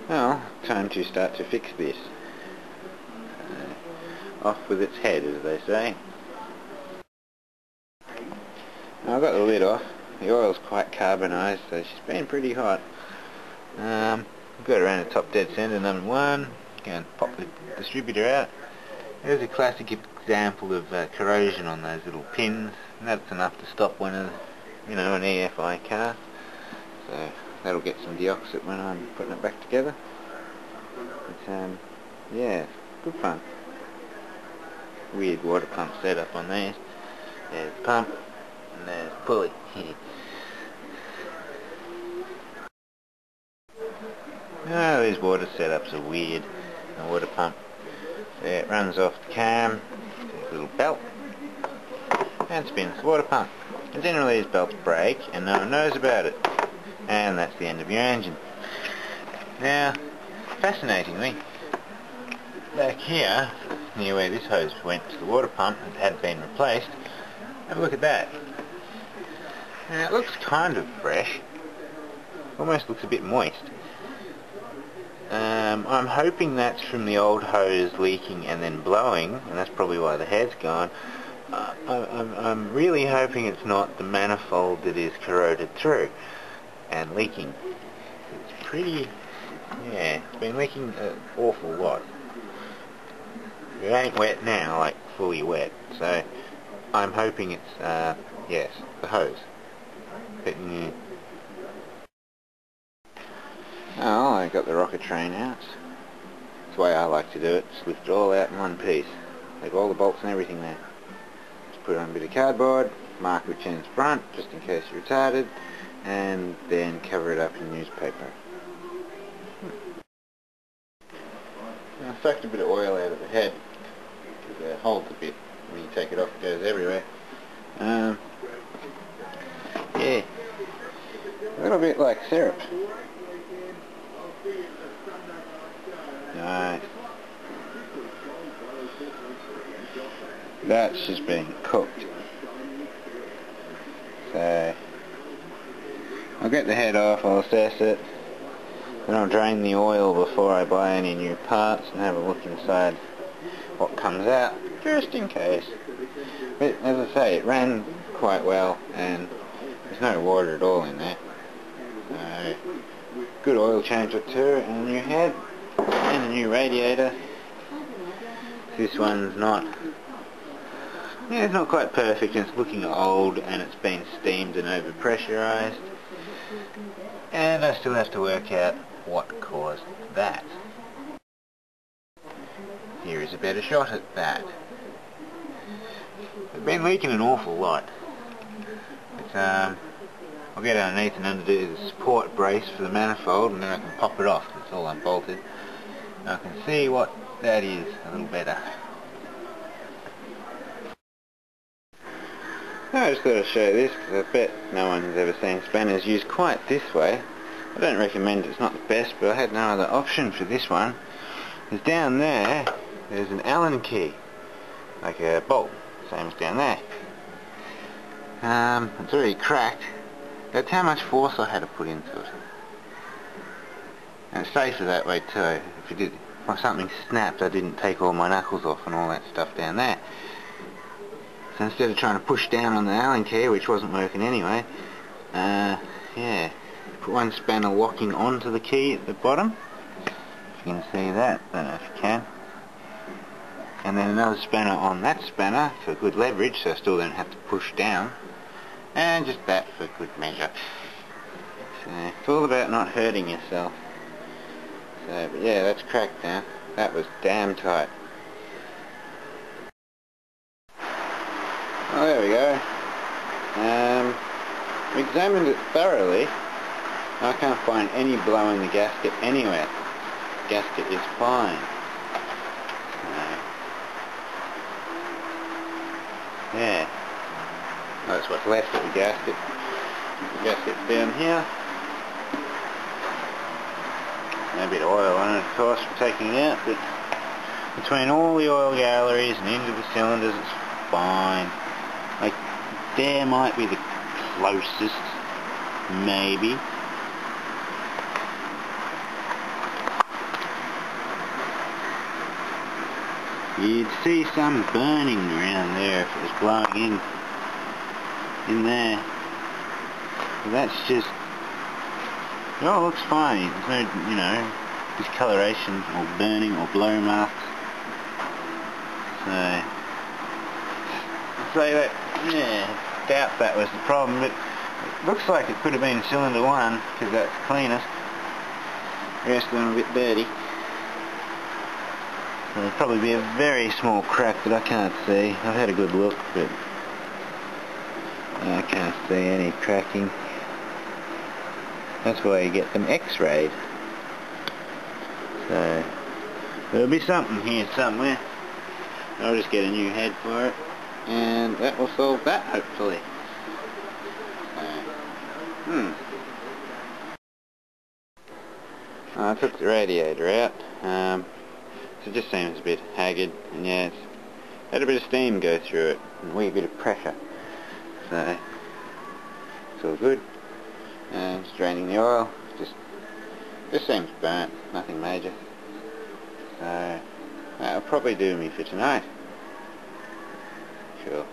Well, time to start to fix this. Off with its head, as they say. Now, I've got the lid off. The oil's quite carbonised, so she's been pretty hot. Got her around the top dead centre, number one. Go and pop the distributor out. There's a classic example of corrosion on those little pins, and that's enough to stop one of, an EFI car. So that'll get some deoxit when I'm putting it back together. But yeah, good fun. Weird water pump setup on these. There's the pump and there's the pulley. Oh, these water setups are weird. The water pump. So it runs off the cam, there's a little belt, and spins the water pump. And generally these belts break and no one knows about it. And that's the end of your engine. Now, fascinatingly, back here, near where this hose went to the water pump, it had been replaced. Have a look at that. Now, it looks kind of fresh. Almost looks a bit moist. I'm hoping that's from the old hose leaking and then blowing, and that's probably why the head's gone. I'm really hoping it's not the manifold that is corroded through and leaking. It's pretty, it's been leaking an awful lot. It ain't wet now, like fully wet, so I'm hoping it's, yes, the hose. But, oh, I got the rocket train out. That's the way I like to do it. Just lift it all out in one piece. Leave all the bolts and everything there. Just put it on a bit of cardboard, mark which end's front, just in case you're retarded, and then cover it up in newspaper. I sucked a bit of oil out of the head, because it holds a bit. When you take it off, it goes everywhere. Yeah, a little bit like syrup. Nice. That's just being cooked. So I'll get the head off, I'll assess it, then I'll drain the oil before I buy any new parts and have a look inside what comes out, just in case. But as I say, it ran quite well and there's no water at all in there. So good oil change or two and a new head and a new radiator. This one's not, it's not quite perfect, and it's looking old and it's been steamed and over pressurized, and I still have to work out what caused that. Here is a better shot at that. It's been leaking an awful lot. But, I'll get underneath and undo the support brace for the manifold, and then I can pop it off. It's all unbolted. And I can see what that is a little better. I just thought I'd show you this, because I bet no one has ever seen spanners used quite this way. I don't recommend it, it's not the best, but I had no other option for this one. Because down there, there's an Allen key, like a bolt, same as down there. It's already cracked. That's how much force I had to put into it. And it's safer that way too. If something snapped, I didn't take all my knuckles off and all that stuff down there. So instead of trying to push down on the Allen key, which wasn't working anyway, yeah, put one spanner locking onto the key at the bottom. If you can see that, don't know if you can. And then another spanner on that spanner for good leverage, so I still don't have to push down. And just that for good measure. So it's all about not hurting yourself. So, but yeah, that's cracked now. That was damn tight. Oh, there we go. We examined it thoroughly. I can't find any blow in the gasket anywhere. The gasket is fine. Yeah. That's what's left of the gasket. The gasket's down here. And a bit of oil on it, of course, for taking it out, but between all the oil galleries and into the cylinders, it's fine. Like, there might be the closest, maybe. you'd see some burning around there if it was blowing in there. But that's just, it all looks fine. There's no, you know, discoloration or burning or blow marks. So that, yeah, doubt that was the problem, but it looks like it could have been cylinder 1 because that's cleanest. The rest of them are a bit dirty. So there'll probably be a very small crack that I can't see. I've had a good look, but I can't see any cracking. That's why you get them x-rayed. So there'll be something here somewhere. I'll just get a new head for it, and that will solve that, hopefully. I took the radiator out, so it just seems a bit haggard, and yeah, it's had a bit of steam go through it, and a wee bit of pressure, so it's all good. And just draining the oil, just seems burnt, nothing major, so that'll probably do me for tonight. Sure.